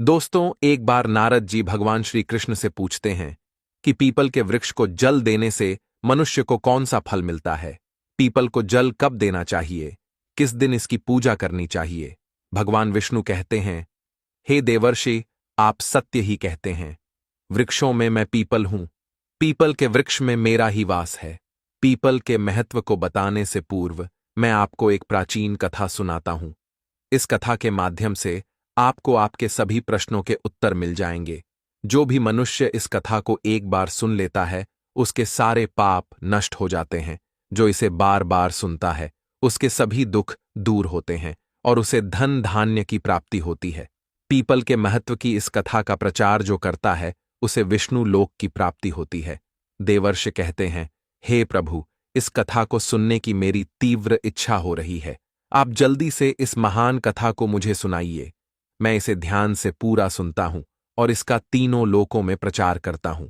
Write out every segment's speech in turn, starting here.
दोस्तों, एक बार नारद जी भगवान श्री कृष्ण से पूछते हैं कि पीपल के वृक्ष को जल देने से मनुष्य को कौन सा फल मिलता है। पीपल को जल कब देना चाहिए, किस दिन इसकी पूजा करनी चाहिए। भगवान विष्णु कहते हैं, हे देवर्षि, आप सत्य ही कहते हैं। वृक्षों में मैं पीपल हूं, पीपल के वृक्ष में मेरा ही वास है। पीपल के महत्व को बताने से पूर्व मैं आपको एक प्राचीन कथा सुनाता हूं। इस कथा के माध्यम से आपको आपके सभी प्रश्नों के उत्तर मिल जाएंगे। जो भी मनुष्य इस कथा को एक बार सुन लेता है, उसके सारे पाप नष्ट हो जाते हैं। जो इसे बार बार सुनता है, उसके सभी दुख दूर होते हैं और उसे धन धान्य की प्राप्ति होती है। पीपल के महत्व की इस कथा का प्रचार जो करता है, उसे विष्णु लोक की प्राप्ति होती है। देवर्षि कहते हैं, हे प्रभु, इस कथा को सुनने की मेरी तीव्र इच्छा हो रही है। आप जल्दी से इस महान कथा को मुझे सुनाइए। मैं इसे ध्यान से पूरा सुनता हूं और इसका तीनों लोकों में प्रचार करता हूं।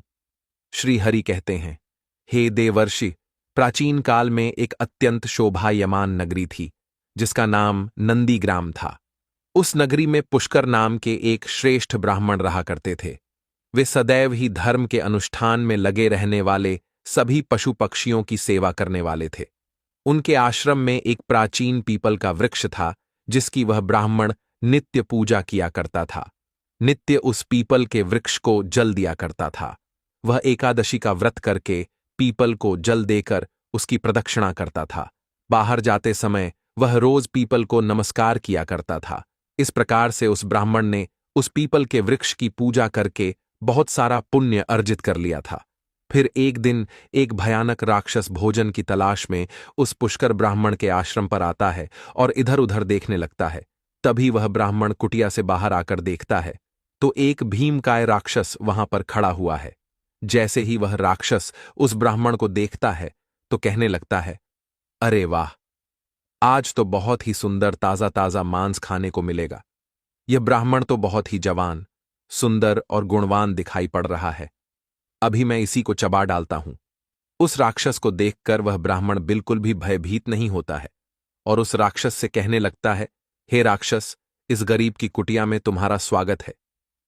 श्री हरि कहते हैं, हे देवर्षि, प्राचीन काल में एक अत्यंत शोभायमान नगरी थी, जिसका नाम नंदीग्राम था। उस नगरी में पुष्कर नाम के एक श्रेष्ठ ब्राह्मण रहा करते थे। वे सदैव ही धर्म के अनुष्ठान में लगे रहने वाले सभी पशु पक्षियों की सेवा करने वाले थे। उनके आश्रम में एक प्राचीन पीपल का वृक्ष था, जिसकी वह ब्राह्मण नित्य पूजा किया करता था। नित्य उस पीपल के वृक्ष को जल दिया करता था। वह एकादशी का व्रत करके पीपल को जल देकर उसकी प्रदक्षिणा करता था। बाहर जाते समय वह रोज पीपल को नमस्कार किया करता था। इस प्रकार से उस ब्राह्मण ने उस पीपल के वृक्ष की पूजा करके बहुत सारा पुण्य अर्जित कर लिया था। फिर एक दिन एक भयानक राक्षस भोजन की तलाश में उस पुष्कर ब्राह्मण के आश्रम पर आता है और इधर उधर देखने लगता है। तभी वह ब्राह्मण कुटिया से बाहर आकर देखता है तो एक भीमकाय राक्षस वहां पर खड़ा हुआ है। जैसे ही वह राक्षस उस ब्राह्मण को देखता है तो कहने लगता है, अरे वाह, आज तो बहुत ही सुंदर ताजा ताजा मांस खाने को मिलेगा। यह ब्राह्मण तो बहुत ही जवान, सुंदर और गुणवान दिखाई पड़ रहा है। अभी मैं इसी को चबा डालता हूं। उस राक्षस को देखकर वह ब्राह्मण बिल्कुल भी भयभीत नहीं होता है और उस राक्षस से कहने लगता है, हे राक्षस, इस गरीब की कुटिया में तुम्हारा स्वागत है।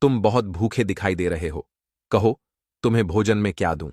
तुम बहुत भूखे दिखाई दे रहे हो। कहो, तुम्हें भोजन में क्या दूं?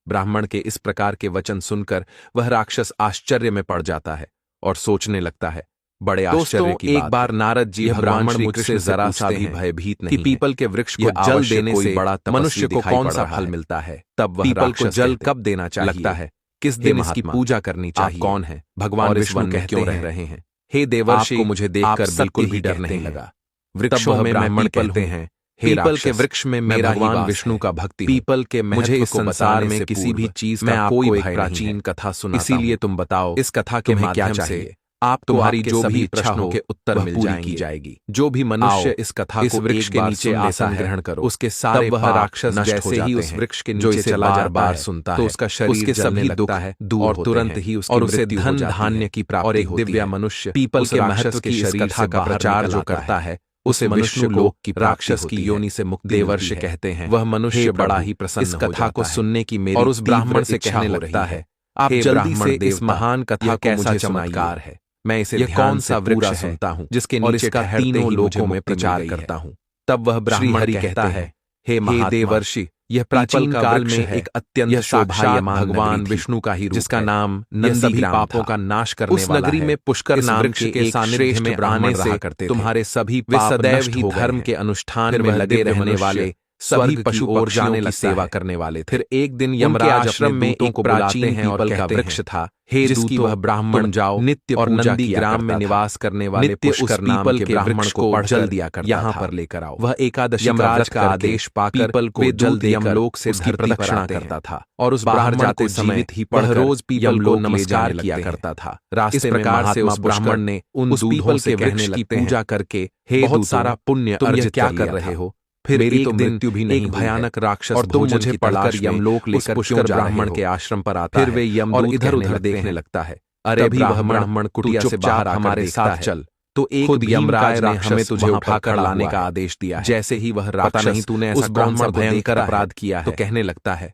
ब्राह्मण के इस प्रकार के वचन सुनकर वह राक्षस आश्चर्य में पड़ जाता है और सोचने लगता है, बड़े आश्चर्य की बात। एक बार नारद जी ब्राह्मण मुझसे जरा सा भी भयभीत नहीं कि पीपल के वृक्ष को जल देने से मनुष्य को कौन सा फल मिलता है। तब वह पीपल को जल कब देना चाहिए, लगता है किस दिन इसकी पूजा करनी चाहिए, कौन है भगवान विष्णु में क्यों रह रहे हैं। हे देवर्षि, आपको मुझे देखकर बिल्कुल भी डर नहीं लगा। वृक्षों में ब्राह्मण कहते हैं, पीपल के वृक्ष में मेरा भगवान विष्णु का भक्ति। पीपल के मुझे इस संसार में किसी भी चीज का कोई एक प्राचीन कथा सुना, इसीलिए तुम बताओ इस कथा के माध्यम से आप तुम्हारी जो भी प्रश्नों के उत्तर मिल जाएगी। जो भी मनुष्य इस कथा को वृक्ष के नीचे आसन ग्रहण करो, उसके सारे वह राक्षस जैसे ही उस वृक्ष के नीचे चला बार सुनता है तो उसका शरीर उसके सभी दुख दूर और तुरंत ही उसे धन धान्य की प्राप्ति होती है। दिव्य मनुष्य पीपल के महत्व की इस कथा का प्रचार जो करता है, उसे विष्णु लोक की राक्षस की योनि से मुक्ति। देवर्षि कहते हैं, वह मनुष्य बड़ा ही प्रसन्न इस कथा को सुनने की मेरी और उस ब्राह्मण से कहने लगता है, आप जल्दी से इस महान कथा कैसा चमत्कार है। मैं इसे कौन सा वृक्ष सुनता हूं जिसके नीचे इसका तीनों लोकों में प्रचार करता हूं। तब वह ब्राह्मण कहता है, हे देवर्षि, यह प्राचीन काल में एक अत्यंत शोभायमान भगवान विष्णु का ही रूप, जिसका नाम नंदीग्राम पापों का नाश करने वाला है। उस नगरी में पुष्कर नाम के सानिध्य में आने से तुम्हारे सभी पाप सदैव ही धर्म के अनुष्ठान में लगे रहने वाले सभी पशु और जाने की सेवा करने वाले थे। फिर एक दिन यमराज आश्रम में एक प्राचीन पीपल का वृक्ष था, जिसकी वह ब्राह्मण जाओ नित्य और नंदीग्राम में निवास करने वाले पुष्कर नाम के ब्राह्मण को जल दिया करता यहाँ पर लेकर आओ। वह एकादशी यमराज का आदेश पाकर पीपल को जल यमलोक से उसकी प्रदक्षिणा करता था और उस बाहर जाते समय ही रोज पीपल को नमस्कार किया करता था। रास्ते में प्रकार से उस ब्राह्मण ने उन पीपल के वृक्ष की पूजा करके बहुत सारा पुण्य अर्जित क्या कर रहे हो। फिर मेरी तो मृत्यु भी नहीं, एक भयानक राक्षस और तुम मुझे पढ़कर यमलोक लेकर पुष्कर ब्राह्मण के आश्रम पर आता है। फिर वे यमदूत इधर उधर देखने लगता है, अरे वह ब्राह्मण कुटिया से बाहर हमारे साथ चल। तो एक यमराज ने हमें तुझे उठाकर लाने का आदेश दिया। जैसे ही वह राक्षस, नहीं तूने ऐसा कौन सा भयंकर अपराध किया है, तो कहने लगता है,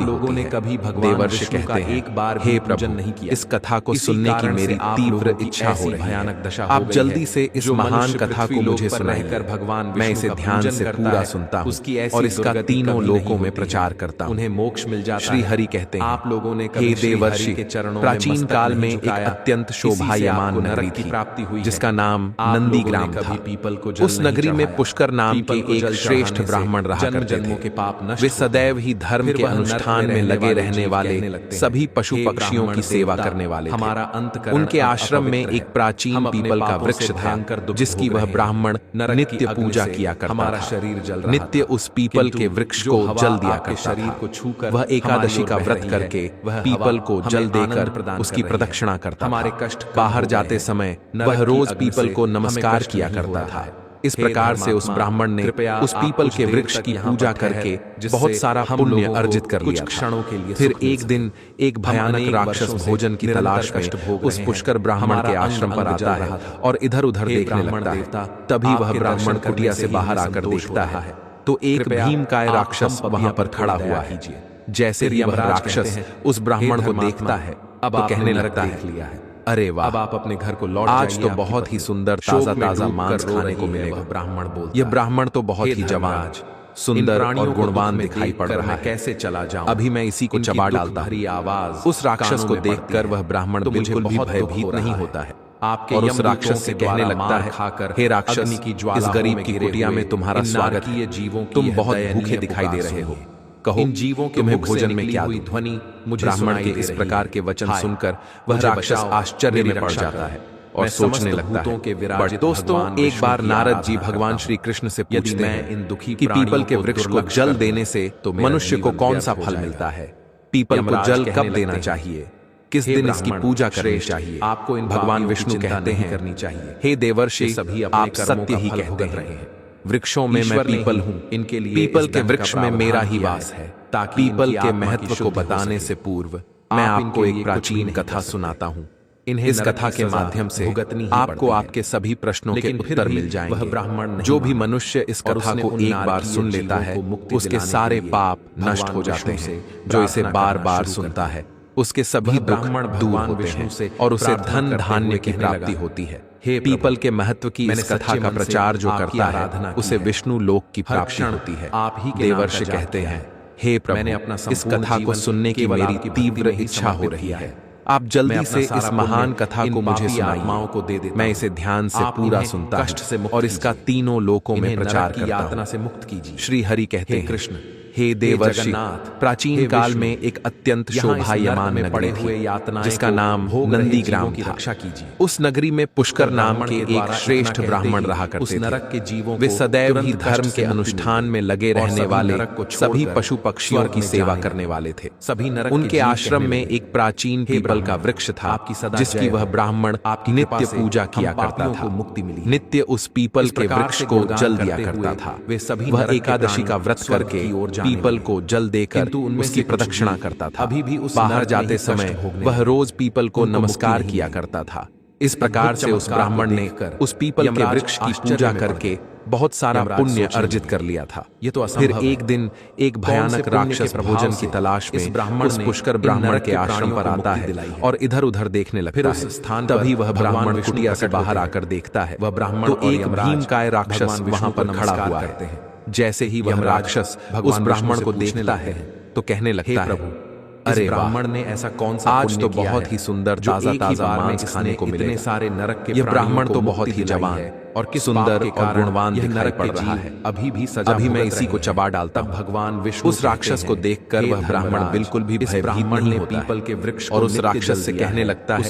प्राप्ति लोगों होती ने है। कभी भगवान देवर्षि विष्णु का कहते हैं, एक बार भी हे पूजन प्रभु, नहीं किया। इस कथा को इसी सुनने की कारण मेरी से आप तीव्र लोगों की इच्छा हो ऐसी रही भयानक है। दशा हो आप गई जल्दी है। से इस जो महान मनुष्य कथा पृथ्वी को लोक मुझे पर सुनाइए। रहकर भगवान मैं विष्णु इसे का ध्यान पूजन से करता पूरा है, सुनता हूँ उसकी ऐसी और इसका दुर्गति तीनों कभी लोकों नहीं में होती प्रचार है। करता हूँ। उन्हें मोक्ष मिल जाता श्री है। हरि कहते हैं, आप लोगों ने हे कभी श्री हरि देवर्षि, के चरणों में प्राचीन मस्तक काल नहीं में एक झुकाया। अत्यंत इसी से शोभायमान आपको नगरी नरक की थी प्राप्ति हुई है। जिसका नाम आप नंदी लोगों ने ग्राम था। कभी पीपल को जल उस नहीं नगरी में चढ़ाया। पुष्कर नाम के पीपल को एक जल श्रेष्ठ चढ़ाने से ब्राह्मण रहा जन्म करते जन्मों के थे। पाप नष्ट वे होते सदैव हैं। ही धर्म फिर के वह नरक अनुष्ठान में रहने लगे वाले रहने जीव वाले कहने लगते हैं, सभी पशु हे पक्षियों ब्राह्मण की सेवा देवता, करने वाले थे। हमारा अंतकरण उनके अब आश्रम में अपवित्र है। एक प्राचीन हम अपने पीपल का पापों वृक्ष से था भयंकर दुख जिसकी भोग वह रहे हैं। ब्राह्मण नरक की नित्य अग्नि पूजा से किया करता हमारा था। शरीर जल रहा नित्य था। उस पीपल किंतु के वृक्ष जो को हवा जल दिया आपके करता शरीर था। को छूकर वह एकादशी हमारी का ओर बह व्रत रही है, करके वह पीपल हवा को हमें जल आनंद देकर प्रदान उसकी कर रही है। प्रदक्षिणा करता हमारे था। कष्ट कम बाहर हो गए जाते हैं। समय नरक वह की रोज अग्नि पीपल से को हमें नमस्कार कष्ट किया नहीं हो करता रहा था। है। इस प्रकार से उस ब्राह्मण ने उस पीपल के वृक्ष की पूजा करके बहुत सारा पुण्य अर्जित कर लिया क्षणों के लिए। फिर एक दिन एक भयानक राक्षस भोजन की तलाश में उस पुष्कर ब्राह्मण के आश्रम पर आता है और इधर उधर देखने लगता है। तभी वह ब्राह्मण कुटिया से बाहर आकर देखता है तो एक भीमकाय राक्षस वहां पर खड़ा हुआ है। जैसे ही वह राक्षस उस ब्राह्मण को देखता है अब कहने लगता है, अरे वाह, अब आप अपने घर को लौट जाइए, आज तो बहुत ही सुंदर ताजा ताजा मांस खाने को मिलेगा। ब्राह्मण बोलता, यह ब्राह्मण तो बहुत ही जवान, सुंदर और गुणवान दिखाई पड़ रहा है, कैसे चला जाऊं, अभी मैं इसी को चबा डालता हूं। आवाज उस राक्षस को देखकर वह ब्राह्मण बिल्कुल भी भयभीत नहीं होता है आपके और उस राक्षस से कहने लगता है, खाकर हे राक्षस, इस गरीब की कुटिया में तुम्हारा स्वागत है, तुम बहुत भूखे दिखाई दे रहे हो, कहो इन जीवों के तुम्हें भोजन में क्या ध्वनि। ब्राह्मण के इस प्रकार के वचन सुनकर वह राक्षस आश्चर्य में पड़ जाता है और सोचने लगता है। दोस्तों, एक बार नारद जी भगवान श्री कृष्ण से पूछते हैं कि पीपल के वृक्ष को जल देने से तो मनुष्य को कौन सा फल मिलता है, पीपल को जल कब देना चाहिए, किस दिन इसकी पूजा करनी चाहिए। आपको इन भगवान विष्णु कहते हैं करनी चाहिए, हे देवर्षि, आप सत्य ही कहते हैं, वृक्षों में मैं पीपल हूँ, इनके लिए पीपल के वृक्ष में मेरा ही वास है। ताकि पीपल के महत्व को बताने से पूर्व मैं आपको एक प्राचीन कथा सुनाता हूँ। इस कथा के माध्यम से आपको आपके सभी प्रश्नों के उत्तर मिल जाएंगे। वह ब्राह्मण, जो भी मनुष्य इस कथा को एक बार सुन लेता है उसके सारे पाप नष्ट हो जाते हैं। जो इसे बार बार सुनता है उसके सभी दुख दूर होते हैं और उसे धन धान्य की प्राप्ति होती है। हे पीपल के महत्व की इस कथा का प्रचार जो करता है उसे विष्णु लोक की प्राप्ति होती है। आप ही देवर्षि कहते हैं, हे प्रभु, इस कथा को सुनने की मेरी तीव्र इच्छा हो रही है, आप जल्दी से इस महान कथा को मुझे सुनाइए। मैं इसे ध्यान से पूरा सुनता हूं और इसका तीनों लोकों में प्रचार करता हूं। श्री हरि कहते हैं, कृष्ण, हे देवर्षि, प्राचीन काल में एक अत्यंत शोभायमान नगरी थी जिसका नाम नंदीग्राम था। उस नगरी में पुष्कर नाम के एक श्रेष्ठ ब्राह्मण रहा करते थे। वे सदैव ही धर्म के अनुष्ठान में लगे रहने वाले सभी पशु पक्षियों की सेवा करने वाले थे। उनके आश्रम में एक प्राचीन पीपल का वृक्ष था जिसकी वह ब्राह्मण नित्य पूजा किया करता था। नित्य उस पीपल के वृक्ष को जल दिया करता था। वह एकादशी का व्रत करके पीपल को जल देकर उसकी प्रदक्षिणा करता था। अभी भी बाहर जाते समय वह रोज पीपल को नमस्कार किया करता था। इस प्रकार से उस ब्राह्मण ने उस पीपल के वृक्ष की पूजा करके बहुत सारा पुण्य अर्जित कर लिया था। फिर एक दिन एक भयानक राक्षस भोजन की तलाश में उस पुष्कर ब्राह्मण के आश्रम पर आता है और इधर उधर देखने लगता है। तभी वह ब्राह्मण कुटिया से बाहर आकर देखता है तो एक भीमकाय राक्षस वहां पर खड़ा हुआ है। जैसे ही वह राक्षस उस ब्राह्मण को देखता है तो कहने लगता है, अरे ब्राह्मण ने ऐसा कौन सा आज तो बहुत ही सुंदर ताजा ताजा मांस खाने को मिले। सारे नरक के यह ब्राह्मण तो बहुत ही जवान और सुंदर और गुणवान दिखाई पड़ रहा है। अभी मैं इसी को चबा डालता हूं। भगवान विष्णु उस राक्षस को देखकर वह ब्राह्मण बिल्कुल भी भयभीत नहीं होता है पीपल के वृक्ष और उस राक्षस से कहने लगता है,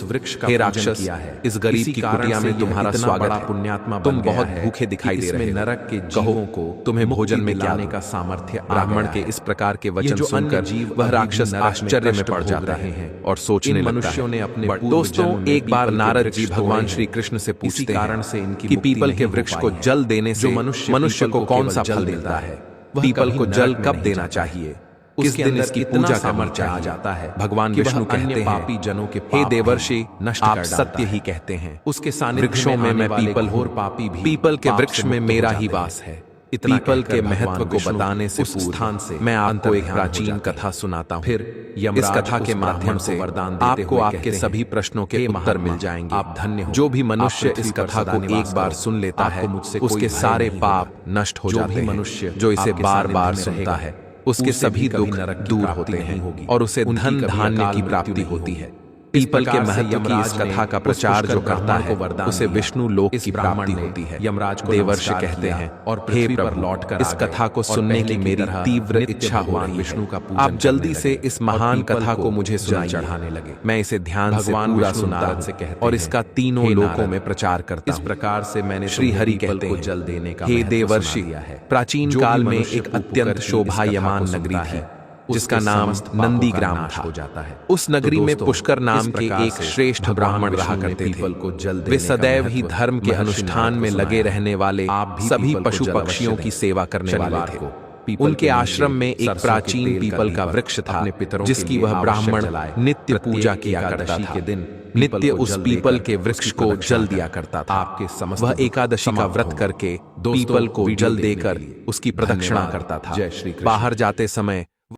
हे राक्षस, इस गरीब की कुटिया में तुम्हारा स्वागत है, पुण्यात्मा, तुम बहुत भूखे दिखाई दे रहे हो, नरक के जीवों को तुम्हें भोजन में लाने का सामर्थ्य। ब्राह्मण के इस प्रकार के वचन सुनकर वह राक्षस आश्चर्य में पड़ जाता है और सोचने लगता है। दोस्तों, एक बार नारद जी भगवान श्री कृष्ण से पूछते हैं कि पीपल के वृक्ष को जल देने से मनुष्य को कौन सा फल मिलता है, पीपल को जल कब देना चाहिए, किस दिन इसकी पूजा करनी चाहिए जाता है। भगवान विष्णु कहते हैं, पापी जनों के हे देवर्षि, आप सत्य ही कहते हैं, उसके वृक्षों में मैं पीपल हूँ, पीपल के वृक्ष में मेरा ही वास है। पीपल के महत्व को बताने से पूर्व मैं आपको एक प्राचीन कथा सुनाता हूँ। फिर इस कथा के माध्यम से आपको आपके सभी प्रश्नों के उत्तर मिल जाएंगे। आप धन्य हो। जो भी मनुष्य इस कथा को एक बार सुन लेता है उसके सारे पाप नष्ट हो जाते हैं। मनुष्य जो इसे बार बार सुनता है उसके सभी दुख दूर होते हैं और उसे धन धान्य की प्राप्ति होती है। पीपल के महत्व की इस कथा का प्रचार जो करता है उसे विष्णु लोक की प्राप्ति होती है। यमराज को देवर्षि कहते हैं, और हे प्रभु, लौटकर इस कथा को सुनने की मेरी तीव्र इच्छा हो रही है। विष्णु का आप जल्दी से इस महान कथा को मुझे सुनाइए। चढ़ाने लगे मैं इसे ध्यान से पूरा सुनता हूं और इसका तीनों लोकों में प्रचार करता हूं। इस प्रकार से मैंने श्री हरि कहते हैं, जल देने का हे देवर्षि, प्राचीन काल में एक अत्यंत शोभायमान नगरी थी जिसका नाम नंदीग्राम था। हो जाता है। उस नगरी में दोस्तों, पुष्कर नाम इस के प्रकार एक से श्रेष्ठ ब्राह्मण रहा विष्णु ने करते थे। पीपल को जल वे देने का सदैव ही महत्व धर्म के महर्षि अनुष्ठान नारद में को लगे सुनाया। रहने वाले आप भी सभी पीपल को पशु जल पक्षियों अवश्य की दें। सेवा करने वाले शनिवार थे। को पीपल उनके के आश्रम नीचे में एक सरसों के प्राचीन तेल का पीपल का दीपक वृक्ष था, अपने पितरों के जिसकी लिए वह आवश्यक ब्राह्मण जलाए। नित्य पूजा प्रत्येक किया करता एकादशी था। के दिन पीपल नित्य को उस जल पीपल देकर के वृक्ष उसकी को प्रदक्षिणा जल करें। दिया करता था। आपके समस्त वह दुख एकादशी का समाप्त व्रत होंगे। करके दोस्तों, पीपल को वीडियो जल देखने देकर के लिए उसकी प्रदक्षिणा धन्यवाद। करता था। जय श्री कृष्ण। बाहर जाते समय